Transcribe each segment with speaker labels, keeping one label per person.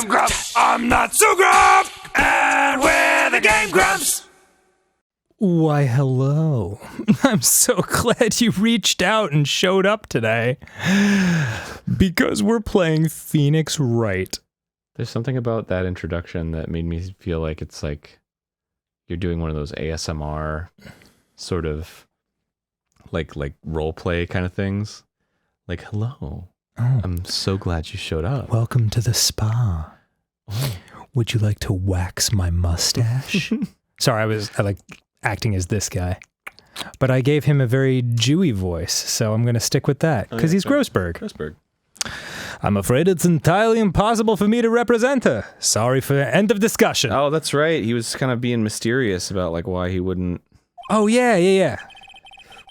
Speaker 1: I'm Grumps. I'm not so Grump. And we're the Game Grumps.
Speaker 2: Why, hello. I'm so glad you reached out and showed up today. Because we're playing Phoenix Wright.
Speaker 3: There's something about that introduction that made me feel like it's like you're doing one of those ASMR sort of like role play kind of things. Like, hello.
Speaker 2: Oh.
Speaker 3: I'm so glad you showed up.
Speaker 2: Welcome to the spa.
Speaker 3: Oh.
Speaker 2: Would you like to wax my mustache? Sorry, I like acting as this guy. But I gave him a very Jewy voice, so I'm going to stick with that, because he's Grossberg.
Speaker 3: Grossberg.
Speaker 2: I'm afraid it's entirely impossible for me to represent her. Sorry for the end of discussion.
Speaker 3: Oh, that's right. He was kind of being mysterious about like why he wouldn't...
Speaker 2: Oh, yeah.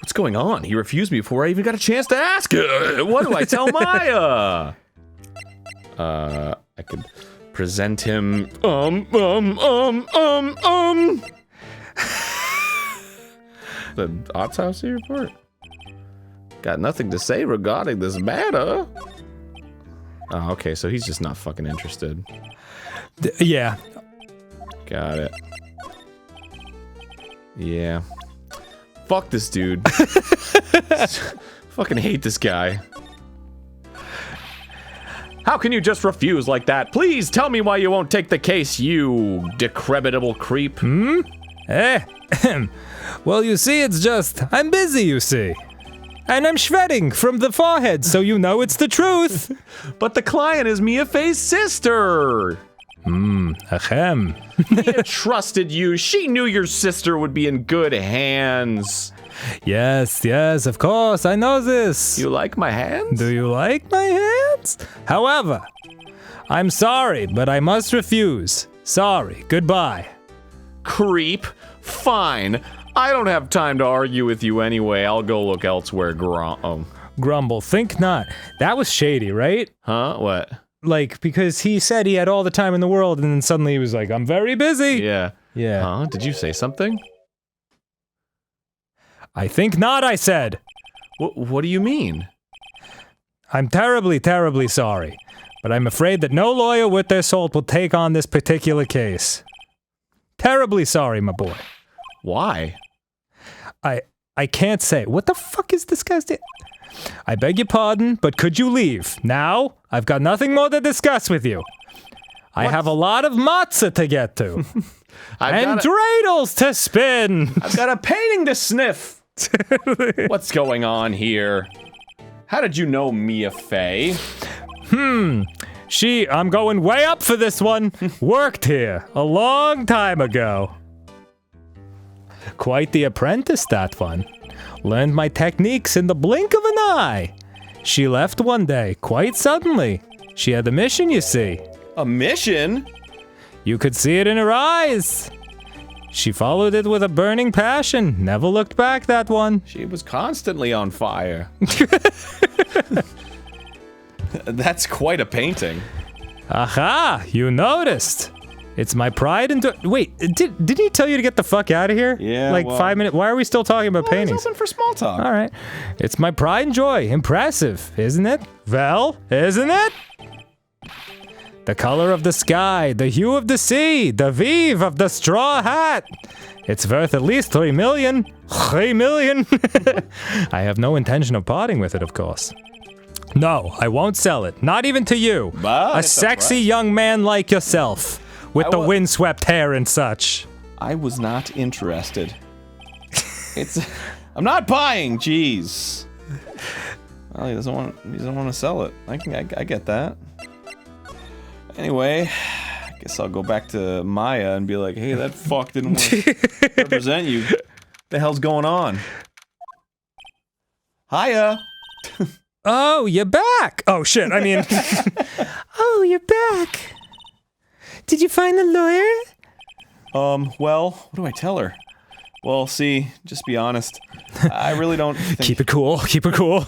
Speaker 3: What's going on? He refused me before I even got a chance to ask. What do I tell Maya? I could present him. The autopsy report. Got nothing to say regarding this matter. Oh, okay, so he's just not fucking interested.
Speaker 2: Yeah.
Speaker 3: Got it. Yeah. Fuck this dude. Fucking hate this guy. How can you just refuse like that? Please tell me why you won't take the case, you decrepitable creep.
Speaker 2: Well, you see, it's just, I'm busy, you see. And I'm shredding from the forehead, so you know it's the truth.
Speaker 3: But the client is Mia Fey's sister.
Speaker 2: Ahem.
Speaker 3: Mia trusted you. She knew your sister would be in good hands.
Speaker 2: Yes, of course, I know this.
Speaker 3: You like my hands?
Speaker 2: Do you like my hands? However, I'm sorry, but I must refuse. Sorry, goodbye.
Speaker 3: Creep. Fine. I don't have time to argue with you anyway. I'll go look elsewhere,
Speaker 2: Grumble, think not. That was shady, right?
Speaker 3: Huh? What?
Speaker 2: Like, because he said he had all the time in the world, and then suddenly he was like, I'm very busy.
Speaker 3: Yeah.
Speaker 2: Yeah.
Speaker 3: Huh? Did you say something?
Speaker 2: I think not, I said.
Speaker 3: What do you mean?
Speaker 2: I'm terribly, terribly sorry. But I'm afraid that no lawyer with their salt will take on this particular case. Terribly sorry, my boy.
Speaker 3: Why?
Speaker 2: I can't say. What the fuck is this guy's I beg your pardon, but could you leave? Now, I've got nothing more to discuss with you. I have a lot of matzah to get to. And dreidels to spin.
Speaker 3: I've got a painting to sniff. What's going on here? How did you know Mia Fey?
Speaker 2: I'm going way up for this one. Worked here a long time ago. Quite the apprentice, that one. Learned my techniques in the blink of an eye. She left one day, quite suddenly. She had a mission, you see.
Speaker 3: A mission?
Speaker 2: You could see it in her eyes. She followed it with a burning passion. Never looked back, that one.
Speaker 3: She was constantly on fire. That's quite a painting.
Speaker 2: Aha! You noticed. It's my pride and... Wait, did he tell you to get the fuck out of here?
Speaker 3: Yeah,
Speaker 2: Like
Speaker 3: well,
Speaker 2: 5 minutes? Why are we still talking about paintings?
Speaker 3: It's open for small talk.
Speaker 2: All right. It's my pride and joy. Impressive, isn't it? Well, isn't it? The color of the sky, the hue of the sea, the weave of the straw hat. It's worth at least 3 million. 3 million. I have no intention of parting with it, of course. No, I won't sell it. Not even to you.
Speaker 3: But
Speaker 2: a sexy young man like yourself. With the windswept hair and such.
Speaker 3: I was not interested. I'm not buying, jeez. Well, he doesn't want to sell it. I get that. Anyway, I guess I'll go back to Maya and be like, hey, that fuck didn't want to represent you. What the hell's going on? Hiya.
Speaker 2: Oh, you're back. Oh, shit, I mean... Oh, you're back. Did you find the lawyer?
Speaker 3: Well, what do I tell her? Well, see, just be honest. I really don't think...
Speaker 2: Keep it cool, keep it cool.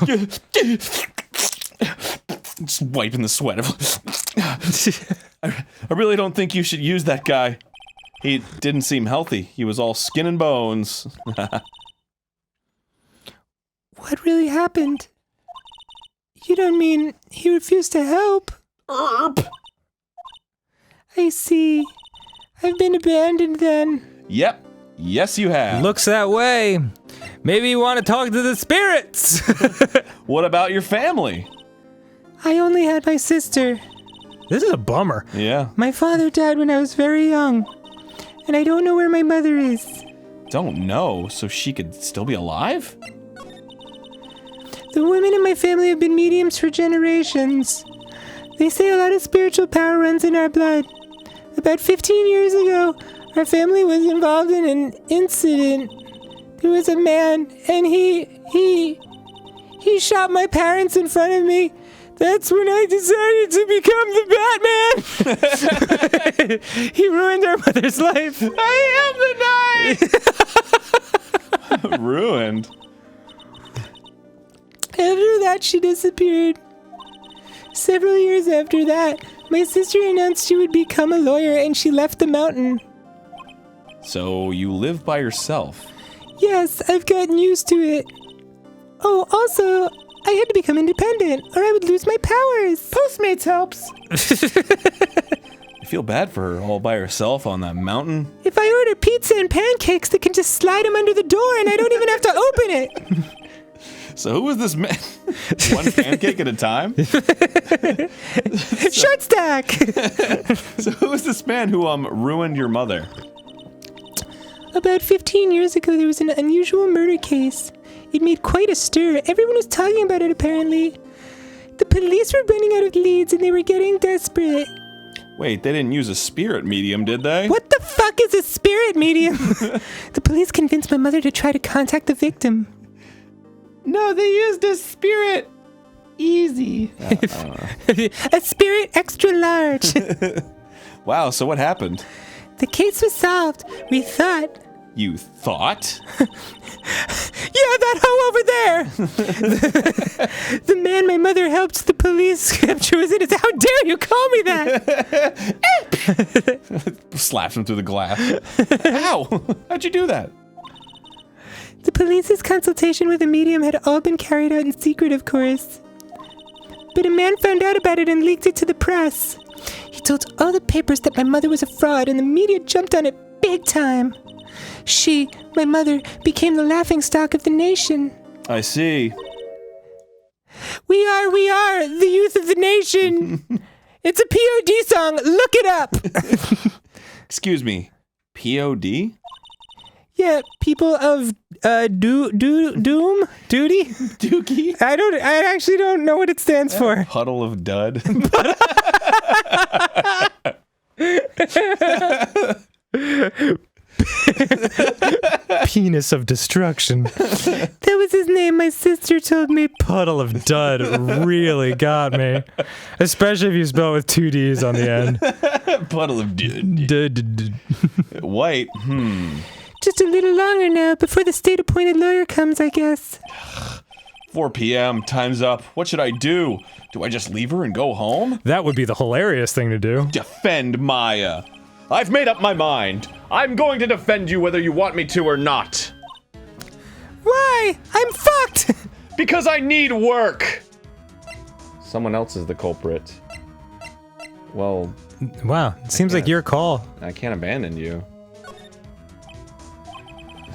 Speaker 3: Just wiping the sweat. I really don't think you should use that guy. He didn't seem healthy. He was all skin and bones.
Speaker 2: What really happened? You don't mean he refused to help?
Speaker 3: Erp.
Speaker 2: I see. I've been abandoned then.
Speaker 4: Yep. Yes, you have.
Speaker 2: Looks that way. Maybe you want to talk to the spirits.
Speaker 4: What about your family?
Speaker 2: I only had my sister. This is a bummer.
Speaker 4: Yeah.
Speaker 2: My father died when I was very young, and I don't know where my mother is.
Speaker 4: Don't know, so she could still be alive?
Speaker 2: The women in my family have been mediums for generations. They say a lot of spiritual power runs in our blood. About 15 years ago, our family was involved in an incident. There was a man, and he shot my parents in front of me. That's when I decided to become the Batman. He ruined our mother's life.
Speaker 4: I am the knight! Ruined.
Speaker 2: After that, she disappeared. Several years after that, my sister announced she would become a lawyer, and she left the mountain.
Speaker 4: So you live by yourself?
Speaker 2: Yes, I've gotten used to it. Oh, also, I had to become independent, or I would lose my powers. Postmates helps.
Speaker 4: I feel bad for her all by herself on that mountain.
Speaker 2: If I order pizza and pancakes, they can just slide them under the door, and I don't even have to open it.
Speaker 4: So who was this man? One pancake at a time?
Speaker 2: Short stack.
Speaker 4: So who was this man who ruined your mother?
Speaker 2: About 15 years ago, there was an unusual murder case. It made quite a stir. Everyone was talking about it, apparently. The police were running out of leads, and they were getting desperate.
Speaker 4: Wait, they didn't use a spirit medium, did they?
Speaker 2: What the fuck is a spirit medium? The police convinced my mother to try to contact the victim.
Speaker 4: No, they used a spirit. Easy.
Speaker 2: A spirit extra large.
Speaker 4: Wow, so what happened?
Speaker 2: The case was solved. We thought.
Speaker 4: You thought?
Speaker 2: Yeah, that hoe over there! The man my mother helped the police capture was in his. How dare you call me that?
Speaker 4: Slaps him through the glass. Ow! How'd you do that?
Speaker 2: The police's consultation with a medium had all been carried out in secret, of course. But a man found out about it and leaked it to the press. He told all the papers that my mother was a fraud, and the media jumped on it big time. She, my mother, became the laughingstock of the nation.
Speaker 4: I see.
Speaker 2: We are the youth of the nation. It's a POD song. Look it up.
Speaker 4: Excuse me. POD?
Speaker 2: Yeah, people of doom, duty,
Speaker 4: Dookie?
Speaker 2: I actually don't know what it stands for.
Speaker 4: Puddle of dud.
Speaker 2: Penis of destruction. That was his name. My sister told me. Puddle of dud really got me, especially if you spell it with 2 D's on the end.
Speaker 4: Puddle of dud. White.
Speaker 2: Just a little longer now, before the state-appointed lawyer comes, I guess.
Speaker 4: 4 p.m. Time's up. What should I do? Do I just leave her and go home?
Speaker 2: That would be the hilarious thing to do.
Speaker 4: Defend Maya. I've made up my mind. I'm going to defend you whether you want me to or not.
Speaker 2: Why? I'm fucked!
Speaker 4: Because I need work. Someone else is the culprit. Well,
Speaker 2: Wow, it seems like your call.
Speaker 4: I can't abandon you.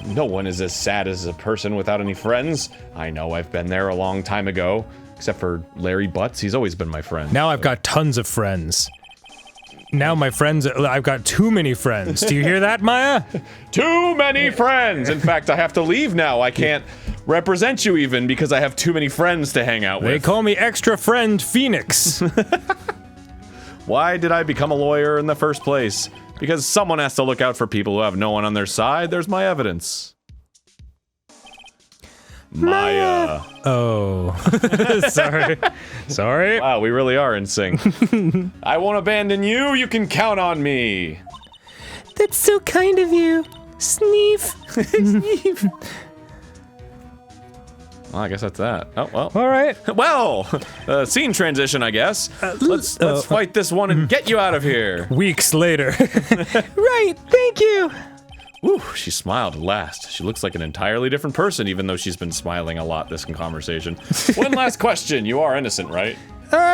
Speaker 4: No one is as sad as a person without any friends. I know, I've been there a long time ago. Except for Larry Butts, he's always been my friend.
Speaker 2: Now I've got tons of friends. Now my friends, I've got too many friends. Do you hear that, Maya?
Speaker 4: Too many friends! In fact, I have to leave now. I can't represent you even because I have too many friends to hang out with.
Speaker 2: They call me Extra Friend Phoenix.
Speaker 4: Why did I become a lawyer in the first place? Because someone has to look out for people who have no one on their side. There's my evidence. Maya.
Speaker 2: Oh. Sorry.
Speaker 4: Wow, we really are in sync. I won't abandon you. You can count on me.
Speaker 2: That's so kind of you. Sneef. Sneef.
Speaker 4: Well, I guess that's that. Oh, well.
Speaker 2: All right.
Speaker 4: Well, scene transition, I guess. Let's fight this one and get you out of here.
Speaker 2: Weeks later. Right, thank you.
Speaker 4: Whew, she smiled at last. She looks like an entirely different person, even though she's been smiling a lot this conversation. One last question. You are innocent, right?
Speaker 2: Yes.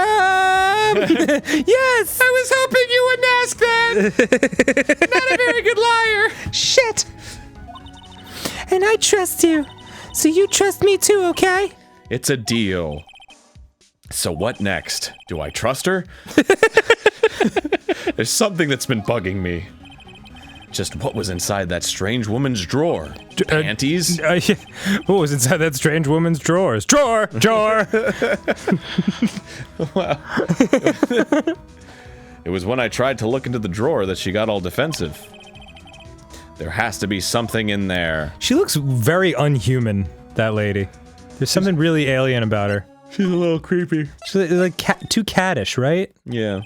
Speaker 2: I was hoping you wouldn't ask that. a very good liar. Shit. And I trust you. So you trust me too, okay?
Speaker 4: It's a deal. So what next? Do I trust her? There's something that's been bugging me. Just what was inside that strange woman's drawer? Panties?
Speaker 2: Yeah. What was inside that strange woman's drawers? Drawer!
Speaker 4: It was when I tried to look into the drawer that she got all defensive. There has to be something in there.
Speaker 2: She looks very unhuman, that lady. There's something really alien about her.
Speaker 4: She's a little creepy.
Speaker 2: She's like too cattish, right?
Speaker 4: Yeah.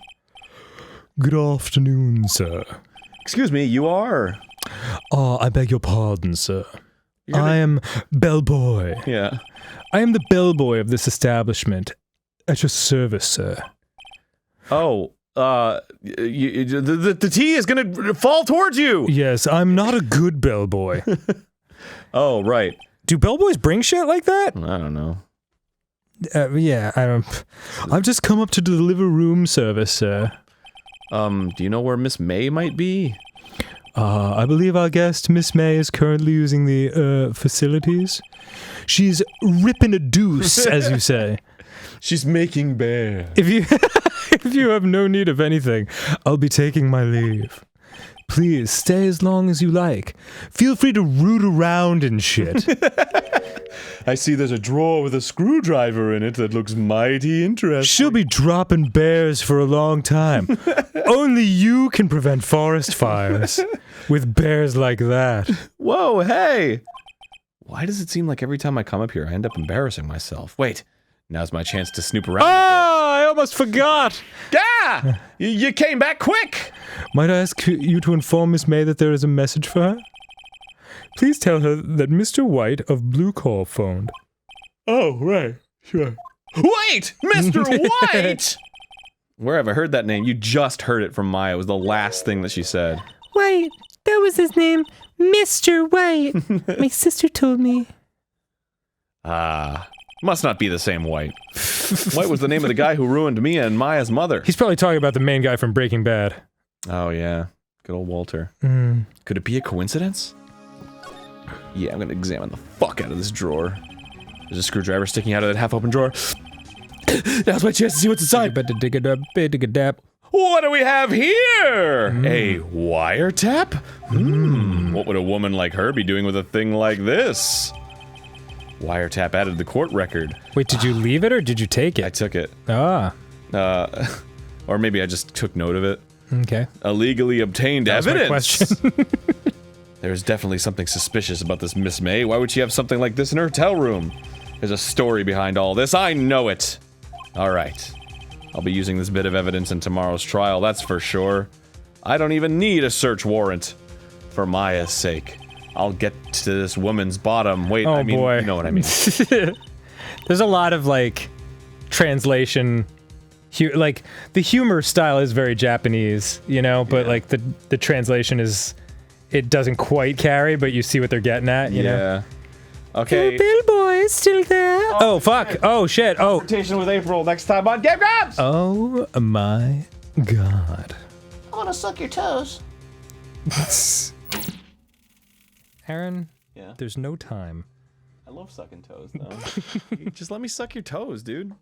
Speaker 2: Good afternoon, sir.
Speaker 4: Excuse me, you are?
Speaker 2: Oh, I beg your pardon, sir. I am bellboy.
Speaker 4: Yeah.
Speaker 2: I am the bellboy of this establishment. At your service, sir.
Speaker 4: Oh, the tea is gonna fall towards you!
Speaker 2: Yes, I'm not a good bellboy.
Speaker 4: Oh, right.
Speaker 2: Do bellboys bring shit like that?
Speaker 4: I don't know.
Speaker 2: Yeah, I don't... I've just come up to deliver room service, sir.
Speaker 4: Do you know where Miss May might be?
Speaker 2: I believe our guest, Miss May, is currently using the, facilities. She's ripping a deuce, as you say.
Speaker 4: She's making bear.
Speaker 2: If you... if you have no need of anything, I'll be taking my leave. Please, stay as long as you like. Feel free to root around and shit.
Speaker 4: I see there's a drawer with a screwdriver in it that looks mighty interesting.
Speaker 2: She'll be dropping bears for a long time. Only you can prevent forest fires with bears like that.
Speaker 4: Whoa, hey! Why does it seem like every time I come up here, I end up embarrassing myself? Wait, now's my chance to snoop around.
Speaker 2: I almost forgot.
Speaker 4: Yeah! You came back quick!
Speaker 2: Might I ask you to inform Miss May that there is a message for her? Please tell her that Mr. White of Blue Call phoned.
Speaker 4: Oh, right. Sure. Wait! Mr. White! Where have I heard that name? You just heard it from Maya. It was the last thing that she said.
Speaker 5: White. That was his name. Mr. White. My sister told me.
Speaker 4: Must not be the same White. White was the name of the guy who ruined Mia and Maya's mother.
Speaker 2: He's probably talking about the main guy from Breaking Bad.
Speaker 4: Oh, yeah. Good old Walter. Could it be a coincidence? Yeah, I'm gonna examine the fuck out of this drawer. There's a screwdriver sticking out of that half-open drawer. Now's my chance to see what's inside.
Speaker 2: Better dig it up, dig a dap.
Speaker 4: What do we have here? A wiretap? What would a woman like her be doing with a thing like this? Wiretap added to the court record.
Speaker 2: Wait, did you leave it or did you take
Speaker 4: I
Speaker 2: it?
Speaker 4: took it.
Speaker 2: Ah,
Speaker 4: Or maybe I just took note of it.
Speaker 2: okay.
Speaker 4: Illegally obtained
Speaker 2: That was my
Speaker 4: evidence.
Speaker 2: question.
Speaker 4: There's definitely something suspicious about this Miss May. Why would she have something like this in her hotel room? There's a story behind all this. I know it. All right. I'll be using this bit of evidence in tomorrow's trial, that's for sure. I don't even need a search warrant. For Maya's sake. I'll get to this woman's bottom. Wait,
Speaker 2: Oh,
Speaker 4: I mean,
Speaker 2: boy.
Speaker 4: you know what I mean.
Speaker 2: There's a lot of, like, translation... like, the humor style is very Japanese, you know? But, like, the translation is... It doesn't quite carry, but you see what they're getting at, you know?
Speaker 4: Yeah. Okay.
Speaker 5: Bellboy is still there.
Speaker 2: Oh, fuck! Oh, shit! Oh!
Speaker 4: Rotation with April next time on GameGrumps!
Speaker 2: Oh, my God.
Speaker 5: I want to suck your toes.
Speaker 2: Aaron?
Speaker 4: Yeah?
Speaker 2: There's no time.
Speaker 4: I love sucking toes, though. Just let me suck your toes, dude.